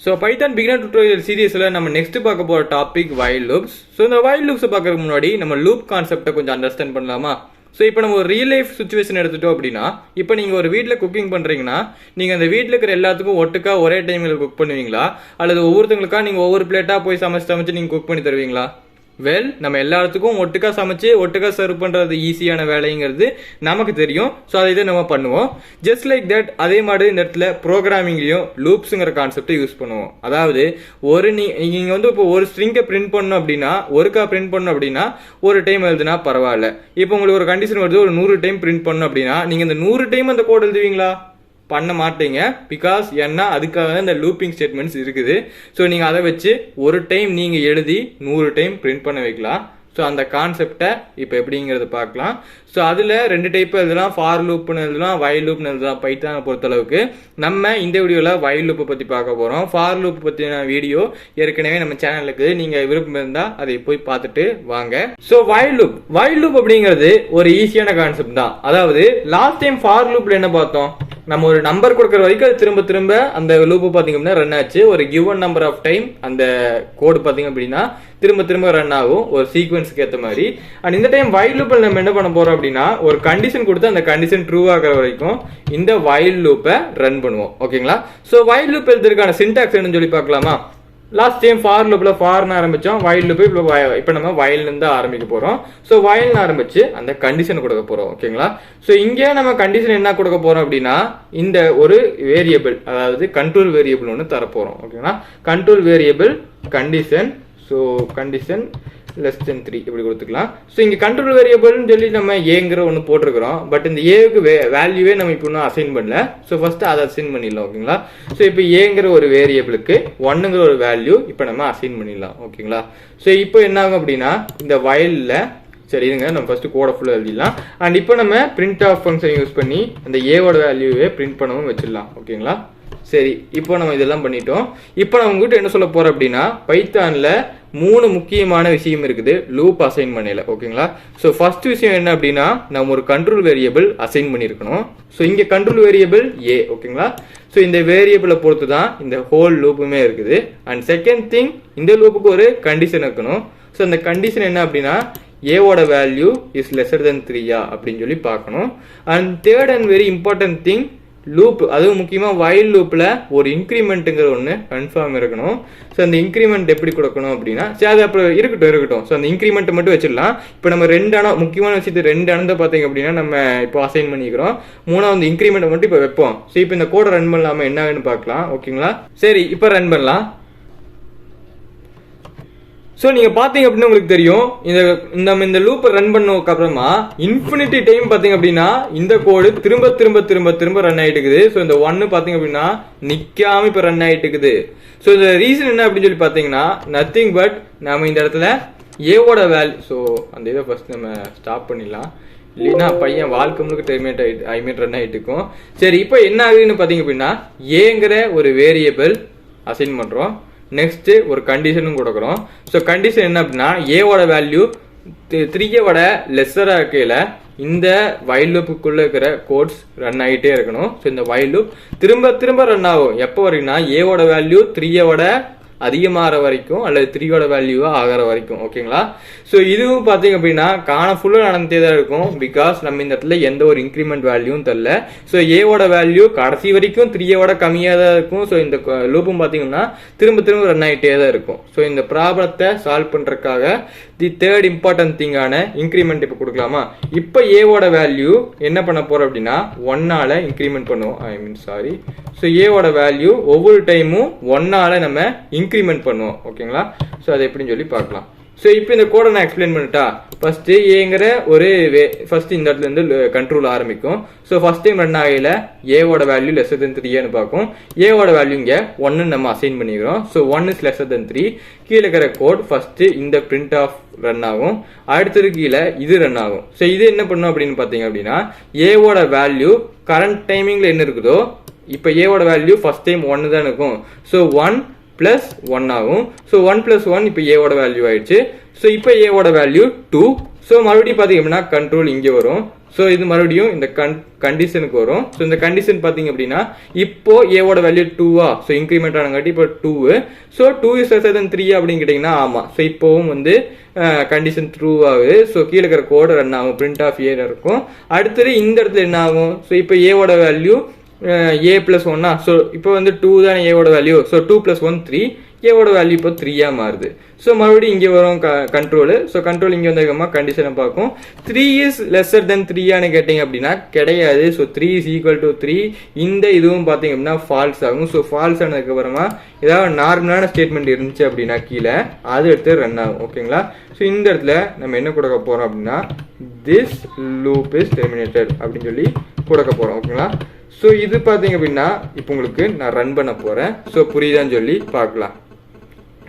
So Python beginner tutorial சீரீஸில் நம்ம next பார்க்க போகிற டாபிக் வைல் லூப்ஸ். ஸோ இந்த வைல் லூப்ஸை பார்க்கறதுக்கு முன்னாடி நம்ம லூப் கான்செப்டை கொஞ்சம் அண்டர்ஸ்டாண்ட் பண்ணலாமா? ஸோ இப்போ நம்ம ஒரு ரியல் லைஃப் சுச்சுவேஷன் எடுத்துட்டோம் அப்படின்னா, இப்போ நீங்கள் ஒரு வீட்டில் குக்கிங் பண்ணுறீங்கன்னா, நீங்கள் அந்த வீட்டில் இருக்கிற எல்லாத்துக்கும் ஒட்டுக்கா ஒரே டைமில் குக் பண்ணுவீங்களா, அல்லது ஒவ்வொருத்தங்களுக்கா நீங்கள் ஒவ்வொரு பிளேட்டாக போய் சமைச்சு நீங்கள் குக் பண்ணி தருவீங்களா? வெல், நம்ம எல்லாத்துக்கும் ஒட்டுக்கா சமைச்சு ஒட்டுக்கா சர்வ் பண்ணுறது ஈஸியான வேலைங்கிறது நமக்கு தெரியும். ஸோ அதை நம்ம பண்ணுவோம். ஜஸ்ட் லைக் தட், அதே மாதிரி இந்த இடத்துல ப்ரோக்ராமிங்லையும் லூப்ஸுங்கிற கான்செப்டை யூஸ் பண்ணுவோம். அதாவது நீங்கள் வந்து இப்போ ஒரு ஸ்ட்ரிங்கை பிரிண்ட் பண்ணணும் அப்படின்னா, ஒருக்கா பிரிண்ட் பண்ணணும் அப்படின்னா ஒரு டைம் எழுதுனா பரவாயில்ல. இப்போ உங்களுக்கு ஒரு கண்டிஷன் வருது, ஒரு 100 டைம் பிரிண்ட் பண்ணணும் அப்படின்னா நீங்கள் இந்த 100 டைம் அந்த கோட் எழுதுவீங்களா? பண்ண மாட்டீங்க. பிகாஸ் ஏன்னா அதுக்காக இந்த லூப்பிங் ஸ்டேட்மெண்ட்ஸ் இருக்குது. ஸோ நீங்கள் அதை வச்சு ஒரு டைம் நீங்கள் எழுதி 100 டைம் பிரிண்ட் பண்ண வைக்கலாம். ஸோ அந்த கான்செப்டை இப்போ எப்படிங்கிறத பார்க்கலாம். ஸோ அதில் 2 டைப் எழுதலாம், ஃபார் லூப்னு எழுதலாம், வைல் லூப்னு எழுதலாம். பைத்தானை பொறுத்தளவுக்கு நம்ம இந்த வீடியோவில் வைல் லூப்பை பற்றி பார்க்க போகிறோம். ஃபார் லூப் பற்றின வீடியோ ஏற்கனவே நம்ம சேனலுக்கு நீங்கள் விருப்பம் இருந்தால் அதை போய் பார்த்துட்டு வாங்க. ஸோ வைல் லூப் அப்படிங்கிறது ஒரு ஈஸியான கான்செப்ட் தான். அதாவது லாஸ்ட் டைம் ஃபார் லூப்ல என்ன பார்த்தோம்? நம்ம ஒரு நம்பர் கொடுக்குற வரைக்கும் அது திரும்ப திரும்ப அந்த லூப் பார்த்தீங்க அப்படின்னா ரன் ஆச்சு. ஒரு கிவன் நம்பர் ஆஃப் டைம் அந்த கோடு பார்த்தீங்க அப்படின்னா திரும்ப திரும்ப ரன் ஆகும் ஒரு சீக்வன்ஸுக்கு ஏற்ற மாதிரி. அண்ட் இந்த டைம் வைல் லூப்பில் நம்ம என்ன பண்ண போறோம் அப்படின்னா, ஒரு கண்டிஷன் கொடுத்து அந்த கண்டிஷன் ட்ரூ ஆகிற வரைக்கும் இந்த வைல் லூப்பை ரன் பண்ணுவோம். ஓகேங்களா? ஸோ வைல் லூப் எழுதுறதுக்கான சின்டாக்ஸ் என்னன்னு சொல்லி பார்க்கலாமா? லாஸ்ட் டைம் ஃபார் லூப்ல ஃபார்னு ஆரம்பிச்சோம், வைல் லூப் இப்போ நம்ம வயல்ல இருந்து ஆரம்பிக்க போறோம். ஸோ வயல்னு ஆரம்பிச்சு அந்த கண்டிஷன் கொடுக்க போறோம். ஓகேங்களா? ஸோ இங்கே நம்ம கண்டிஷன் என்ன கொடுக்க போறோம் அப்படின்னா, இந்த ஒரு வேரியபிள், அதாவது கண்ட்ரோல் வேரியபிள் ஒன்று தரப்போறோம். ஓகேங்களா? Control variable condition. So condition less than 3 இப்படி கொடுத்துக்கலாம். ஸோ இங்கே கண்ட்ரோல் வேரியபிள்னு சொல்லி நம்ம ஏங்கிற ஒன்று போட்டிருக்கிறோம். பட் இந்த ஏவுக்கு வேல்யூவே நம்ம இப்போ இன்னும் அசைன் பண்ணல. ஸோ ஃபர்ஸ்ட் அதை அசைன் பண்ணிடலாம். ஓகேங்களா? ஸோ இப்போ ஏங்கிற ஒரு வேரியபிளுக்கு 1ங்கிற ஒரு வேல்யூ இப்போ நம்ம அசைன் பண்ணிடலாம். ஓகேங்களா? ஸோ இப்போ என்ன ஆகும் அப்படின்னா, இந்த வயலில் சரி இதுங்க நம்ம ஃபர்ஸ்ட் கோட ஃபுல்லாக எழுதிடலாம். அண்ட் இப்போ நம்ம பிரிண்ட் ஆஃப் ஃபங்க்ஷன் யூஸ் பண்ணி அந்த ஏவோட வேல்யூவே பிரிண்ட் பண்ணவும் வச்சிடலாம். ஓகேங்களா? சரி, இப்போ நம்ம இதெல்லாம் பண்ணிட்டோம். இப்போ நான் உங்ககிட்ட என்ன சொல்ல போறேன் அப்படின்னா, பைத்தான்ல 3 முக்கியமான விஷயம் இருக்குது லூப் அசைன் பண்ணல. ஓகேங்களா? ஸோ ஃபர்ஸ்ட் விஷயம் என்ன அப்படின்னா, நம்ம ஒரு கண்ட்ரோல் வேரியபிள் அசைன் பண்ணியிருக்கணும். ஸோ இங்கே கண்ட்ரோல் வேரியபிள் ஏ. ஓகேங்களா? ஸோ இந்த வேரியபிளை பொறுத்து தான் இந்த ஹோல் லூப்புமே இருக்குது. அண்ட் செகண்ட் திங், இந்த லூப்புக்கு ஒரு கண்டிஷன் இருக்கணும். ஸோ அந்த கண்டிஷன் என்ன அப்படின்னா, ஏவோட வேல்யூ இஸ் லெஸர் தென் 3 அப்படின்னு சொல்லி பார்க்கணும். And third and very important thing, loop, அதுவும் முக்கியமாக வைல் லூப்பில் ஒரு இன்க்ரிமெண்ட்டுங்கிற ஒன்று கன்ஃபார்ம் இருக்கணும். ஸோ அந்த இன்க்ரிமெண்ட் எப்படி கொடுக்கணும் அப்படின்னா, சரி அது அப்புறம் இருக்கட்டும். ஸோ அந்த இன்க்ரிமெண்ட் மட்டும் வச்சிடலாம். இப்போ நம்ம 2 முக்கியமான விஷயத்து 2 அணத்தை பார்த்தீங்க அப்படின்னா நம்ம இப்போ அசைன் பண்ணிக்கிறோம். 3வது இன்க்ரிமெண்ட் மட்டும் இப்போ வைப்போம். ஸோ இப்போ இந்த கோடை ரன் பண்ணலாமல் என்ன ஆகுன்னு பார்க்கலாம். ஓகேங்களா? சரி, இப்போ ரன் பண்ணலாம். ஸோ நீங்கள் பார்த்தீங்க அப்படின்னா உங்களுக்கு தெரியும், இந்த லூப்பை ரன் பண்ணதுக்கு அப்புறமா இன்ஃபினிட்டி டைம் பார்த்தீங்க அப்படின்னா இந்த கோடு திரும்ப திரும்ப திரும்ப திரும்ப ரன் ஆகிட்டு இருக்குது. ஸோ இந்த 1 பார்த்தீங்க அப்படின்னா நிற்காம இப்போ ரன் ஆகிட்டு இருக்குது. ஸோ இந்த ரீசன் என்ன அப்படின்னு சொல்லி பார்த்தீங்கன்னா, நத்திங் பட் நம்ம இந்த இடத்துல ஏவோட வேல்யூ, ஸோ அந்த இதை ஃபர்ஸ்ட் நம்ம ஸ்டாப் பண்ணிடலாம். இல்லைன்னா பையன் வாழ்க்கை முழுக்க டெர்மினேட் ஆகிட்டு ரன் ஆகிட்டு இருக்கும். சரி, இப்போ என்ன ஆகுதுன்னு பார்த்தீங்க அப்படின்னா, ஏங்கிற ஒரு வேரியபிள் அசைன் பண்ணுறோம். நெக்ஸ்ட் ஒரு கண்டிஷனும் கொடுக்குறோம். ஸோ கண்டிஷன் என்ன அப்படின்னா, ஏவோட வேல்யூ 3வோட லெஸ்ஸராக இருக்கையில் இந்த வைல் லூப்புக்குள்ள இருக்கிற கோட்ஸ் ரன் ஆகிட்டே இருக்கணும். ஸோ இந்த வைல் லூப் திரும்ப திரும்ப ரன் ஆகும். எப்போ வரைக்கும்னா, ஏவோட வேல்யூ 3வோட அதிகமாகிற வரைக்கும் அல்லது 3வோட வேல்யூவா ஆகிற வரைக்கும். ஓகேங்களா? ஸோ இதுவும் பார்த்தீங்க அப்படின்னா ஃபுல்லாக நடந்தே தான் இருக்கும். பிகாஸ் நம்ம இந்த இடத்துல எந்த ஒரு இன்க்ரிமெண்ட் வேல்யூவும் தரல. ஸோ ஏவோட வேல்யூ கடைசி வரைக்கும் 3வோட கம்மியாக தான் இருக்கும். ஸோ இந்த லூப்பும் பார்த்தீங்கன்னா திரும்ப திரும்ப ரன் ஆகிட்டே தான் இருக்கும். ஸோ இந்த ப்ராப்ளத்தை சால்வ் பண்ணுறதுக்காக தி தேர்ட் இம்பார்ட்டன்ட் திங்கான இன்க்ரிமெண்ட் இப்போ கொடுக்கலாமா? இப்போ ஏவோட வேல்யூ என்ன பண்ண போறோம் அப்படின்னா 1ஆல இன்க்ரிமெண்ட் பண்ணுவோம். ஸோ ஏவோட வேல்யூ ஒவ்வொரு டைமும் 1ஆல நம்ம இன்க்ரிமெண்ட் பண்ணுவோம். ஓகேங்களா? ஸோ அதை எப்படின்னு சொல்லி பார்க்கலாம். ஸோ இப்போ இந்த கோடை நான் எக்ஸ்பிளைன் பண்ணிட்டா, ஃபர்ஸ்ட் ஏங்கிற ஒரு ஃபர்ஸ்ட் இந்த இடத்துல இருந்து கண்ட்ரோல் ஆரம்பிக்கும். ஸோ ஃபர்ஸ்ட் டைம் ரன் ஆகையில் ஏவோட வேல்யூ லெஸர் தென் 3 பார்க்கும். ஏவோட வேல்யூ இங்கே 1 நம்ம அசைன் பண்ணிக்கிறோம். ஸோ 1 இஸ் லெஸர் தென் 3. கீழே இருக்கிற கோட் ஃபர்ஸ்ட் இந்த பிரிண்ட் ஆஃப் ரன் ஆகும். அடுத்தது கீழே இது ரன் ஆகும். ஸோ இது என்ன பண்ணும் அப்படின்னு பார்த்தீங்க அப்படின்னா, ஏவோட வேல்யூ கரண்ட் டைமிங்ல என்ன இருக்குதோ, இப்போ ஏவோட வேல்யூ ஃபர்ஸ்ட் டைம் 1 தான் இருக்கும். ஸோ 1 + 1 ஆகும். ஸோ 1 + 1 இப்போ ஏவோட வேல்யூ ஆயிடுச்சு. ஸோ இப்போ ஏவோட வேல்யூ 2. ஸோ மறுபடியும் பார்த்தீங்க அப்படின்னா கண்ட்ரோல் இங்கே வரும். ஸோ இது மறுபடியும் இந்த கண்டிஷனுக்கு வரும். ஸோ இந்த கண்டிஷன் பார்த்தீங்க அப்படின்னா இப்போ ஏவோட வேல்யூ 2வா, ஸோ இன்க்ரிமெண்ட் ஆனங்காட்டி இப்போ 2. ஸோ 2 இஸ் லெஸ்ஸர் தென் 3 அப்படின்னு கேட்டிங்கன்னா ஆமாம். ஸோ இப்போவும் வந்து கண்டிஷன் ட்ரூ ஆகுது. ஸோ கீழே இருக்கிற கோடு ரன் ஆகும், பிரிண்ட் ஆஃப் ஏ இருக்கும். அடுத்தது இந்த இடத்துல என்ன ஆகும், ஸோ இப்போ ஏவோட வேல்யூ ஏ பிளஸ் 1. ஸோ இப்போ வந்து 2 தானே ஏவோட வேல்யூ. ஸோ 2 + 1 3, ஏவோட வேல்யூ இப்போ 3 மாறுது. ஸோ மறுபடியும் இங்கே வரும் கண்ட்ரோலு. ஸோ கண்ட்ரோல் இங்கே வந்ததுக்கப்புறமா கண்டிஷனை பார்க்கும். 3 இஸ் லெஸ்ஸர் தென் 3 கேட்டிங்க அப்படின்னா கிடையாது. So 3 is equal to 3. இந்த இதுவும் பார்த்தீங்க அப்படின்னா ஃபால்ஸ் ஆகும். ஸோ ஃபால்ஸ் ஆனதுக்கப்புறமா ஏதாவது நார்மலான ஸ்டேட்மெண்ட் இருந்துச்சு அப்படின்னா கீழே அது எடுத்து ரன் ஆகும். ஓகேங்களா. ஸோ இந்த இடத்துல நம்ம என்ன கொடுக்க போகிறோம் அப்படின்னா திஸ் லூப் இஸ் டெர்மினேட்டட் அப்படின்னு சொல்லி கொடுக்க போகிறோம். ஓகேங்களா. ஸோ இது பார்த்தீங்க அப்படின்னா இப்போ உங்களுக்கு நான் ரன் பண்ண போகிறேன். ஸோ புரியுதான்னு சொல்லி பார்க்கலாம்.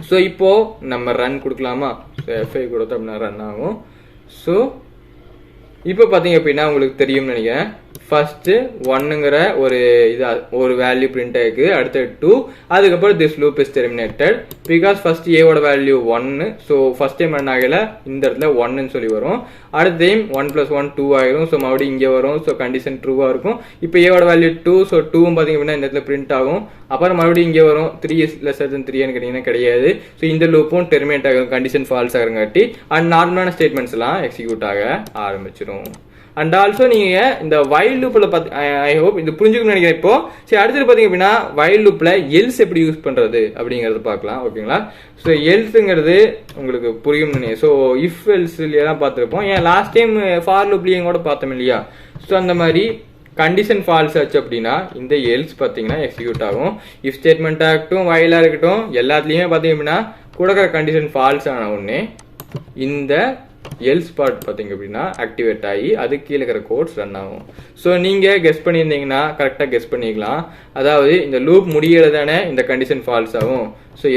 ஸோ இப்போ நம்ம ரன் கொடுக்கலாமா. ஸோ F5 கொடுத்தோம் அப்படின்னா ரன் ஆகும். ஸோ இப்போ பார்த்தீங்க அப்படின்னா உங்களுக்கு தெரியும்னு நினைக்கிறேன். ஃபர்ஸ்ட் 1ங்கிற ஒரு வேல்யூ பிரிண்ட் ஆயிருக்கு. அடுத்து 2, அதுக்கப்புறம் this loop is terminated because first ஏவோட value 1. So first time run ஆகல, இந்த இடத்துல 1ன்னு சொல்லி வரும். அடுத்த டைம் 1 + 1 2 ஆயிரும். ஸோ மறுபடியும் இங்கே வரும். ஸோ கண்டிஷன் ட்ரூவாக இருக்கும். இப்போ ஏவோட வேல்யூ 2. ஸோ 2வும் பார்த்தீங்க அப்படின்னா இந்த இடத்துல பிரிண்ட் ஆகும். அப்புறம் மறுபடியும் இங்கே வரும். 3 இஸ் லெஸ்ஸர் தென் 3 கேட்டீங்கன்னா கிடையாது. ஸோ இந்த லூப்பும் டெர்மினேட் ஆகும், கண்டிஷன் ஃபால்ஸ் ஆகிறங்காட்டி அண்ட் நார்மலான ஸ்டேட்மெண்ட்ஸ் எல்லாம் எக்ஸிக்யூட் ஆக ஆரம்பிச்சிடும். அண்ட் ஆல்சோ நீங்க இந்த வைல் லூப்ல ஐ ஹோப் இது புரிஞ்சுக்கணும்னு நினைக்கிறேன். இப்போ சரி, அடுத்தது பாத்தீங்க அப்படின்னா வைல் லூப்ல எல்ஸ் எப்படி யூஸ் பண்றது அப்படிங்கறது பார்க்கலாம். ஓகேங்களா. ஸோ எல்ஸுங்கிறது உங்களுக்கு புரியும் நினைக்கிறேன். ஸோ இஃப் எல்ஸ்ல தான் பார்த்துருப்போம். ஏன் லாஸ்ட் டைம் ஃபார் லூப்லயும் கூட பார்த்தோம் இல்லையா. ஸோ அந்த மாதிரி கண்டிஷன் ஃபால்ஸ் ஆச்சு அப்படின்னா இந்த எல்ஸ் பார்த்தீங்கன்னா எக்ஸிக்யூட் ஆகும். இஃப் ஸ்டேட்மெண்ட் ஆகட்டும், வைலா இருக்கட்டும், எல்லாத்துலயுமே பார்த்தீங்க அப்படின்னா கொடுக்குற கண்டிஷன் ஃபால்ஸ் ஆன உடனே இந்த எல்ஸ் பார்ட் பார்த்தீங்க அப்படின்னா ஆக்டிவேட் ஆகி அது கீழே இருக்கிற கோட்ஸ் ரன் ஆகும். ஸோ நீங்கள் கெஸ் பண்ணியிருந்தீங்கன்னா கரெக்டாக கெஸ் பண்ணிக்கலாம். அதாவது இந்த லூப் முடியல தானே இந்த கண்டிஷன் ஃபால்ஸ் ஆகும். ஸோ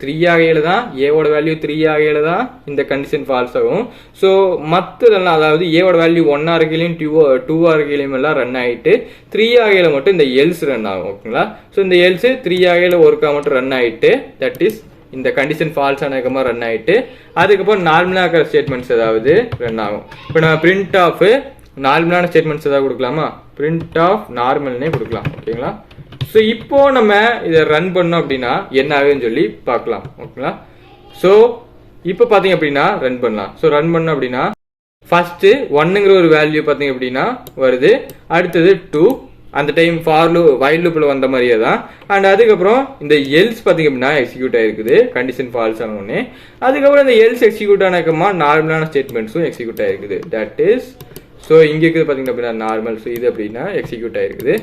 3 ஆகையில தான் ஏவோட வேல்யூ 3 ஆகையில தான் இந்த கண்டிஷன் ஃபால்ஸ் ஆகும். ஸோ மற்றதெல்லாம் அதாவது ஏவோட வேல்யூ 1 இருக்கையிலையும் 2 இருக்கையிலையும் எல்லாம் ரன் ஆகிட்டு 3 ஆகையில மட்டும் இந்த எல்ஸ் ரன் ஆகும். ஓகேங்களா. ஸோ இந்த எல்ஸ் 3 ஆகையில ஒருக்கா மட்டும் ரன் ஆகிட்டு தட் இஸ் இந்த கண்டிஷன் ஃபால்ஸ் ஆனதுக்கப்புறமா ரன் ஆகிட்டு அதுக்கப்புறம் நார்மலாக இருக்கிற ஸ்டேட்மெண்ட்ஸ் ஏதாவது ரன் ஆகும். இப்போ நம்ம பிரிண்ட் ஆஃப் நார்மலான ஸ்டேட்மெண்ட்ஸ் ஏதாவது கொடுக்கலாமா. பிரிண்ட் ஆஃப் நார்மல்னே கொடுக்கலாம். ஓகேங்களா. ஸோ இப்போ நம்ம இதை ரன் பண்ணோம் அப்படின்னா என்ன ஆகுதுன்னு சொல்லி பார்க்கலாம். ஓகேங்களா. ஸோ இப்போ பார்த்தீங்க அப்படின்னா ரன் பண்ணலாம். ஸோ ரன் பண்ணோம் அப்படின்னா ஃபர்ஸ்ட் 1ங்கிற ஒரு வேல்யூ பார்த்தீங்க அப்படின்னா வருது. அடுத்தது 2, அந்த டைம் வைல் லூப்ல வந்த மாதிரியே தான். அண்ட் அதுக்கப்புறம் இந்த எல்ஸ் பார்த்தீங்க அப்படின்னா எக்ஸிக்யூட் ஆயிருக்குது கண்டிஷன் ஃபால்ஸ் ஆன உடனே. அதுக்கப்புறம் இந்த எல்ஸ் எக்ஸிக்யூட் ஆனக்கமா நார்மலான ஸ்டேட்மெண்ட்ஸும் எக்ஸிக்யூட் ஆயிருக்குது. தட் இஸ் ஸோ இங்கே இருக்குது பார்த்தீங்கன்னா அப்படின்னா நார்மல். ஸோ இது அப்படின்னா எக்ஸிக்யூட் ஆயிருக்குது.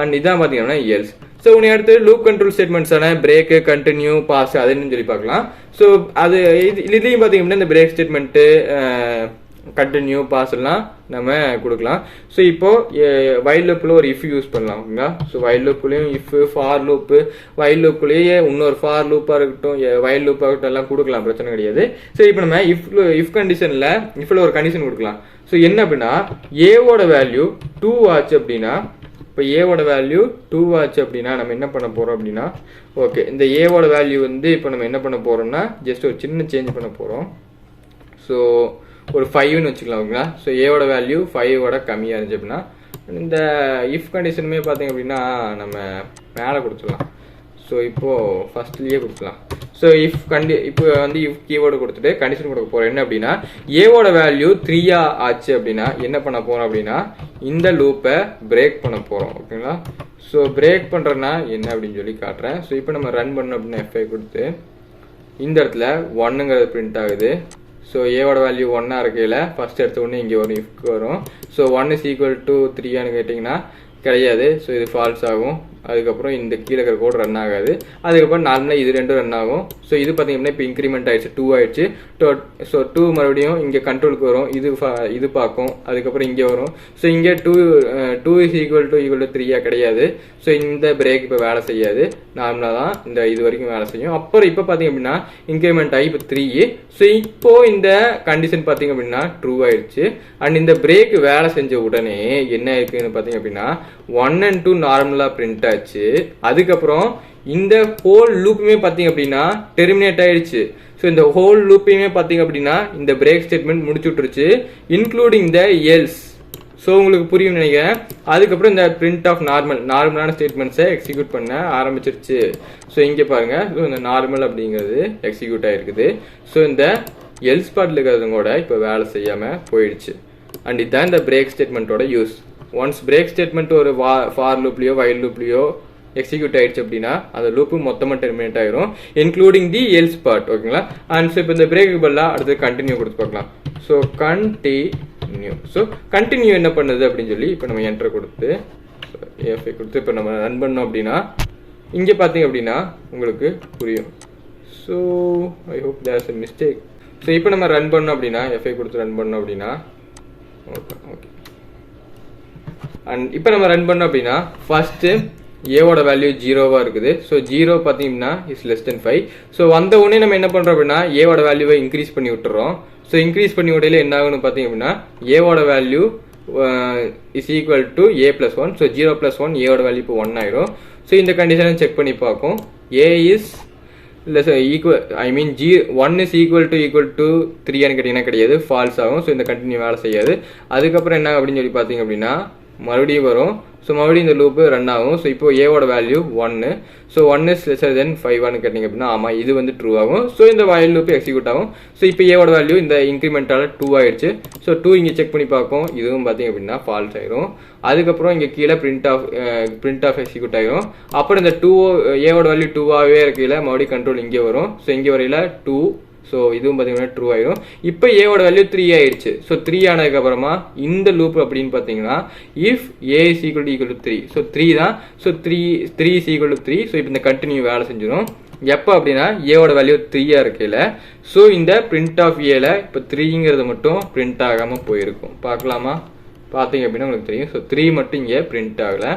அண்ட் இதான் பார்த்தீங்கன்னா எல்ஸ். ஸோ உன்னை அடுத்து லூப் கண்ட்ரோல் ஸ்டேட்மெண்ட்ஸான பிரேக்கு, கண்டினியூ, பாஸ் அதுன்னு சொல்லி பார்க்கலாம். ஸோ அது இதுலேயும் பார்த்தீங்க அப்படின்னா இந்த பிரேக் ஸ்டேட்மெண்ட்டு, கண்டினியூ, பாஸ் எல்லாம் நம்ம கொடுக்கலாம். ஸோ இப்போ வைல் லூப்பில் ஒரு இஃப் யூஸ் பண்ணலாம். ஓகேங்களா. ஸோ வைல் லூப்லேயும் இஃப், ஃபார் லூப்பு, வைல் லூப்லேயே இன்னொரு ஃபார் லூப்பாக இருக்கட்டும், வைல் லூப்பாக இருக்கட்டும் எல்லாம் கொடுக்கலாம், பிரச்சனை கிடையாது. சரி, இப்போ நம்ம இஃப் கண்டிஷனில் இஃப்ல ஒரு கண்டிஷன் கொடுக்கலாம். ஸோ என்ன அப்படின்னா ஏவோட வேல்யூ 2 ஆச்சு அப்படின்னா, இப்போ ஏவோட வேல்யூ 2 ஆச்சு அப்படின்னா நம்ம என்ன பண்ண போகிறோம் அப்படின்னா ஓகே இந்த ஏவோட வேல்யூ வந்து இப்போ நம்ம என்ன பண்ண போகிறோம்னா ஜஸ்ட் ஒரு சின்ன சேஞ்ச் பண்ண போகிறோம். ஸோ ஒரு 5ன்னு வச்சுக்கலாம். ஓகேங்களா. ஸோ ஏவோட வேல்யூ 5ஓட கம்மியாக இருந்துச்சு அப்படின்னா இந்த இஃப் கண்டிஷனுமே பார்த்தீங்க அப்படின்னா நம்ம மேலே கொடுத்துடலாம். ஸோ இப்போது ஃபர்ஸ்ட்லேயே கொடுத்துக்கலாம். ஸோ இப்போ வந்து இஃப் கீவேர்டு கொடுத்துட்டு கண்டிஷன் கொடுக்க போகிறோம். என்ன அப்படின்னா ஏவோட வேல்யூ 3 ஆச்சு அப்படின்னா என்ன பண்ண போகிறோம் அப்படின்னா இந்த லூப்பை பிரேக் பண்ண போகிறோம். ஓகேங்களா. ஸோ பிரேக் பண்ணுறேன்னா என்ன அப்படின்னு சொல்லி காட்டுறேன். ஸோ இப்போ நம்ம ரன் பண்ணோம் அப்படின்னா F5 கொடுத்து இந்த இடத்துல 1ங்கிறது பிரிண்ட் ஆகுது. ஸோ ஏவோட வேல்யூ 1 இருக்கையில் ஃபர்ஸ்ட் எடுத்த உடனே இங்கே வரும், இஃப்க்கு வரும். ஸோ 1 = 3 கேட்டிங்கன்னா கிடையாது. ஸோ இது ஃபால்ஸ் ஆகும். அதுக்கப்புறம் இந்த கீழே இருக்கிற கோட் ரன் ஆகாது. அதுக்கப்புறம் நார்மலாக இது ரெண்டும் ரன் ஆகும். ஸோ இது பார்த்தீங்கன்னா இப்போ இன்க்ரிமெண்ட் ஆயிடுச்சு, 2 ஆயிடுச்சு. ஸோ 2 மறுபடியும் இங்கே கண்ட்ரோலுக்கு வரும், இது பார்க்கும். அதுக்கப்புறம் இங்கே வரும். ஸோ இங்கே 2 = 3 கிடையாது. ஸோ இந்த பிரேக் இப்போ வேலை செய்யாது, நார்மலாக தான் இந்த இது வரைக்கும் வேலை செய்யும். அப்புறம் இப்போ பார்த்தீங்க அப்படின்னா இன்க்ரிமெண்ட் ஆகி இப்போ 3. ஸோ இப்போ இந்த கண்டிஷன் பார்த்தீங்க அப்படின்னா ட்ரூ ஆயிடுச்சு. அண்ட் இந்த பிரேக் வேலை செஞ்ச உடனே என்ன இருக்குன்னு பார்த்தீங்க அப்படின்னா 1 and 2 நார்மலாக பிரிண்ட் ஆச்சு. அதுக்கப்புறம் இந்த ஹோல் லூப்புமே பார்த்தீங்க அப்படின்னா டெர்மினேட் ஆயிடுச்சு. ஸோ இந்த ஹோல் லூப்பையுமே பார்த்தீங்க அப்படின்னா இந்த பிரேக் ஸ்டேட்மெண்ட் முடிச்சு விட்டுருச்சு, இன்க்ளூடிங் த எல்ஸ். ஸோ உங்களுக்கு புரியும் நினைக்கிறேன். அதுக்கப்புறம் இந்த பிரிண்ட் ஆஃப் நார்மலான ஸ்டேட்மெண்ட்ஸை எக்ஸிக்யூட் பண்ண ஆரம்பிச்சிருச்சு. ஸோ இங்கே பாருங்க, ஸோ இந்த நார்மல் அப்படிங்கிறது எக்ஸிக்யூட் ஆகிருக்குது. ஸோ இந்த எல்ஸ் பார்ட்டில் இருக்கிறது கூட இப்போ வேலை செய்யாமல் போயிடுச்சு. அண்ட் இதுதான் இந்த பிரேக் ஸ்டேட்மெண்ட்டோட யூஸ். ஒன்ஸ் பிரேக் ஸ்டேட்மெண்ட் ஒரு ஃபார் லூப்லையோ வைல் லூப்லையோ எக்ஸிக்யூட் ஆயிடுச்சு அப்படின்னா அந்த லூப்பு மொத்தமாக டெர்மினேட் ஆயிரும், இன்க்ளூடிங் தி எல்ஸ் பார்ட். ஓகேங்களா? அண்ட் ஸோ இப்போ இந்த பிரேக்கு பதிலாக அடுத்து கண்டினியூ கொடுத்து பார்க்கலாம். So continue. ஸோ கண்டினியூ என்ன பண்ணுது அப்படின்னு சொல்லி இப்போ நம்ம என்டர் கொடுத்து எஃப்ஐ கொடுத்து இப்போ நம்ம ரன் பண்ணோம் அப்படின்னா இங்கே பார்த்தீங்க அப்படின்னா உங்களுக்கு புரியும். So I hope there's a mistake. So இப்போ நம்ம ரன் பண்ணோம் அப்படின்னா எஃப்ஐ கொடுத்து ரன் பண்ணோம் அப்படின்னா ஓகே. அண்ட் இப்போ நம்ம ரன் பண்ணோம் அப்படின்னா ஃபர்ஸ்ட்டு ஏவோட வேல்யூ 0வா இருக்குது. ஸோ 0 பார்த்தீங்கன்னா இஸ் லெஸ் தென் 5. ஸோ வந்த உடனே நம்ம என்ன பண்ணுறோம் அப்படின்னா ஏவோட வேல்யூவை இன்க்ரீஸ் பண்ணி விட்டுறோம். ஸோ இன்க்ரீஸ் பண்ணி விடையில என்ன ஆகுன்னு பார்த்தீங்க அப்படின்னா ஏவோட value is equal to A plus 1. So 0 + 1 ஏவோட வேல்யூ இப்போ 1 ஆயிரும். ஸோ இந்த கண்டிஷனை செக் பண்ணி பார்க்கும். A is less equal G1 is equal to 3 கேட்டிங்கன்னா கிடையாது, ஃபால்ஸ் ஆகும். ஸோ இந்த கண்டினியூ வேலை செய்யாது. அதுக்கப்புறம் என்ன அப்படின்னு சொல்லி பார்த்தீங்க அப்படின்னா மறுபடியும் வரும். ஸோ மறுபடியும் இந்த லூப்பு ரன் ஆகும். ஸோ இப்போ ஏவோட வேல்யூ 1. ஸோ 1 இஸ் லெஸர் தென் 5 கேட்டிங்க அப்படின்னா ஆமாம் இது வந்து ட்ரூ ஆகும். ஸோ இந்த வைல் லூப் எக்ஸிக்யூட் ஆகும். ஸோ இப்போ ஏவோட வேல்யூ இந்த இன்க்ரிமெண்டால் 2 ஆயிடுச்சு. ஸோ 2 இங்கே செக் பண்ணி பார்க்கும், இதுவும் பார்த்தீங்க அப்படின்னா ஃபால்ஸ் ஆயிரும். அதுக்கப்புறம் இங்கே கீழே பிரிண்ட் ஆஃப் எக்ஸிக்யூட் ஆகிரும். அப்புறம் இந்த 2 ஏவோட வேல்யூ 2ஆகவே இருக்கையில் மறுபடியும் கண்ட்ரோல் இங்கே வரும். ஸோ இங்கே வரையில் 2. ஸோ இதுவும் பார்த்தீங்கன்னா ட்ரூ ஆயிரும். இப்போ ஏவோட வேல்யூ 3 ஆயிடுச்சு. ஸோ 3 ஆனதுக்கப்புறமா இந்த லூப் அப்படின்னு பார்த்தீங்கன்னா if A is equal to 3. So 3 தான். So 3 is equal to 3. So இப்போ இந்த கண்டினியூ வேலை செஞ்சிடும். எப்போ அப்படின்னா ஏவோட வேல்யூ 3ஆக இருக்கையில் ஸோ இந்த பிரிண்ட் ஆஃப் ஏல இப்போ 3ங்கிறது மட்டும் பிரிண்ட் ஆகாமல் போயிருக்கும். பார்க்கலாமா? பார்த்தீங்க அப்படின்னா உங்களுக்கு தெரியும். ஸோ 3 மட்டும் இங்கே பிரிண்ட் ஆகலை.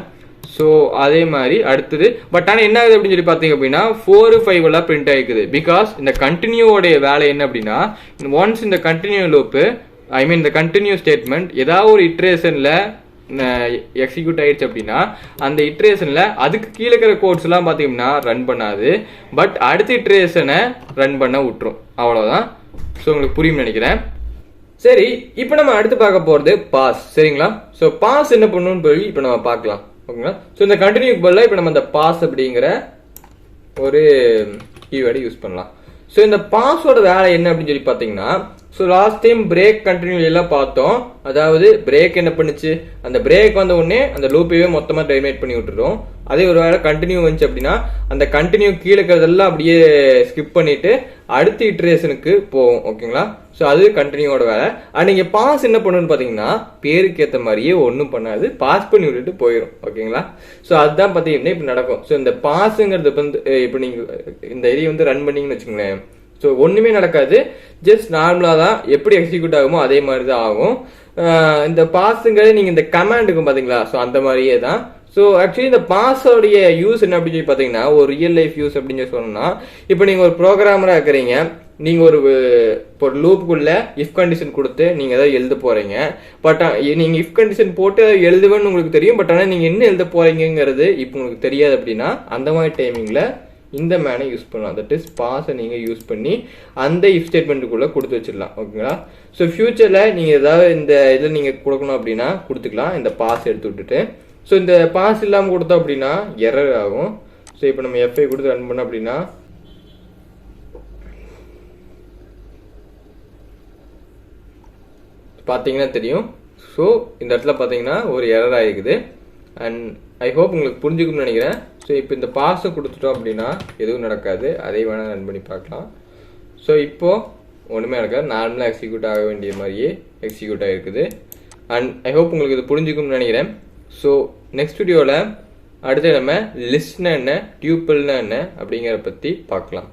ஸோ அதே மாதிரி அடுத்தது பட் ஆனால் என்ன ஆகுது அப்படின்னு சொல்லி பார்த்தீங்க அப்படின்னா 4, 5 எல்லாம் பிரிண்ட் ஆகிக்குது. பிகாஸ் இந்த கண்டினியூவோடைய வேலை என்ன அப்படின்னா ஒன்ஸ் இந்த கண்டினியூ லூப்பு இந்த கண்டினியூ ஸ்டேட்மெண்ட் ஏதாவது ஒரு இட்ரேஷனில் எக்ஸிக்யூட் ஆயிடுச்சு அப்படின்னா அந்த இட்ரேஷனில் அதுக்கு கீழே இருக்கிற கோட்ஸ் எல்லாம் பார்த்தீங்கன்னா ரன் பண்ணாது, பட் அடுத்த இட்ரேஷனை ரன் பண்ண விட்டுரும். அவ்வளோதான். ஸோ உங்களுக்கு புரியும் நினைக்கிறேன். சரி, இப்போ நம்ம அடுத்து பார்க்க போகிறது பாஸ். சரிங்களா? ஸோ பாஸ் என்ன பண்ணணும்னு சொல்லி இப்போ நம்ம பார்க்கலாம். ஓகேங்களா? ஸோ இந்த கண்டினியூக்கு பதிலாக இப்போ நம்ம இந்த பாஸ் அப்படிங்கிற ஒரு கீவேர்டை யூஸ் பண்ணலாம். ஸோ இந்த பாஸோட வேலை என்ன அப்படின்னு சொல்லி பார்த்தீங்கன்னா so last time break continue எல்லாம் பார்த்தோம். அதாவது பிரேக் என்ன பண்ணுச்சு, அந்த பிரேக் வந்த உடனே அந்த லூப்பையே மொத்தமாக டெர்மினேட் பண்ணி விட்டுரும். அதே ஒரு வேலை கண்டினியூ வந்துச்சு அப்படின்னா அந்த கண்டினியூ கீழே இருக்கிறதெல்லாம் அப்படியே ஸ்கிப் பண்ணிட்டு அடுத்த இட்ரேஷனுக்கு போகும். ஓகேங்களா? ஸோ அது கண்டினியூவோட வேலை. அண்ட் நீங்கள் பாஸ் என்ன பண்ணணும்னு பார்த்தீங்கன்னா பேருக்கு ஏற்ற மாதிரியே ஒன்றும் பண்ணாது, பாஸ் பண்ணி விட்டுட்டு போயிடும். ஓகேங்களா? ஸோ அதுதான் பார்த்தீங்கன்னா இப்போ நடக்கும். ஸோ இந்த பாஸுங்கிறது வந்து இப்போ நீங்கள் இந்த ஏரியா வந்து ரன் பண்ணீங்கன்னு வச்சுக்கோங்களேன். ஸோ ஒன்றுமே நடக்காது, ஜஸ்ட் நார்மலாக தான் எப்படி எக்ஸிக்யூட் ஆகுமோ அதே மாதிரி தான் ஆகும். இந்த பாஸுங்கிறது நீங்கள் இந்த கமாண்டுக்கும் பார்த்தீங்களா, ஸோ அந்த மாதிரியே தான். ஸோ ஆக்சுவலி இந்த பாஸோடைய யூஸ் என்ன அப்படின்னு சொல்லி பார்த்தீங்கன்னா ஒரு ரியல் லைஃப் யூஸ் அப்படின்னு சொல்லி சொன்னோம்னா இப்போ நீங்கள் ஒரு ப்ரோக்ராமராக இருக்கிறீங்க, நீங்கள் ஒரு லூப்புக்குள்ள இஃப் கண்டிஷன் கொடுத்து நீங்கள் ஏதாவது எழுத போகிறீங்க. பட் நீங்கள் இஃப் கண்டிஷன் போட்டு அதை எழுதுவேன்னு உங்களுக்கு தெரியும், பட் ஆனால் நீங்கள் என்ன எழுத போகிறீங்கிறது இப்போ உங்களுக்கு தெரியாது. அப்படின்னா அந்த மாதிரி டைமிங்கில் இந்த மேனை யூஸ் பண்ணலாம். தட் இஸ் பாஸை நீங்கள் யூஸ் பண்ணி அந்த இஃப் ஸ்டேட்மெண்ட்டுக்குள்ளே கொடுத்து வச்சிடலாம். ஓகேங்களா? ஸோ ஃபியூச்சரில் நீங்கள் ஏதாவது இந்த இதில் நீங்கள் கொடுக்கணும் அப்படின்னா கொடுத்துக்கலாம், இந்த பாஸ் எடுத்து விட்டுட்டு. ஸோ இந்த பாஸ் இல்லாமல் கொடுத்தோம் அப்படின்னா எரர் ஆகும். ஸோ இப்போ நம்ம எஃப்ஐ கொடுத்து ரன் பண்ணோம் அப்படின்னா பார்த்தீங்கன்னா தெரியும். ஸோ இந்த இடத்துல பார்த்தீங்கன்னா ஒரு எரர் ஆகிக்குது. அண்ட் ஐ ஹோப் உங்களுக்கு புரிஞ்சுக்கும்னு நினைக்கிறேன். ஸோ இப்போ இந்த பாஸை கொடுத்துட்டோம் அப்படின்னா எதுவும் நடக்காது, அதை வேணால் ரன் பண்ணி பார்க்கலாம். ஸோ இப்போது ஒன்றுமே நடக்காது, நார்மலாக எக்ஸிக்யூட் ஆக வேண்டிய மாதிரியே எக்ஸிக்யூட் ஆகிருக்குது. அண்ட் ஐ ஹோப் உங்களுக்கு இது புரிஞ்சுக்கும்னு நினைக்கிறேன். ஸோ நெக்ஸ்ட் வீடியோவில் அடுத்து நம்ம லிஸ்ட்னா என்ன, டியூப்பிள்னா என்ன அப்படிங்கிறத பற்றி பார்க்கலாம்.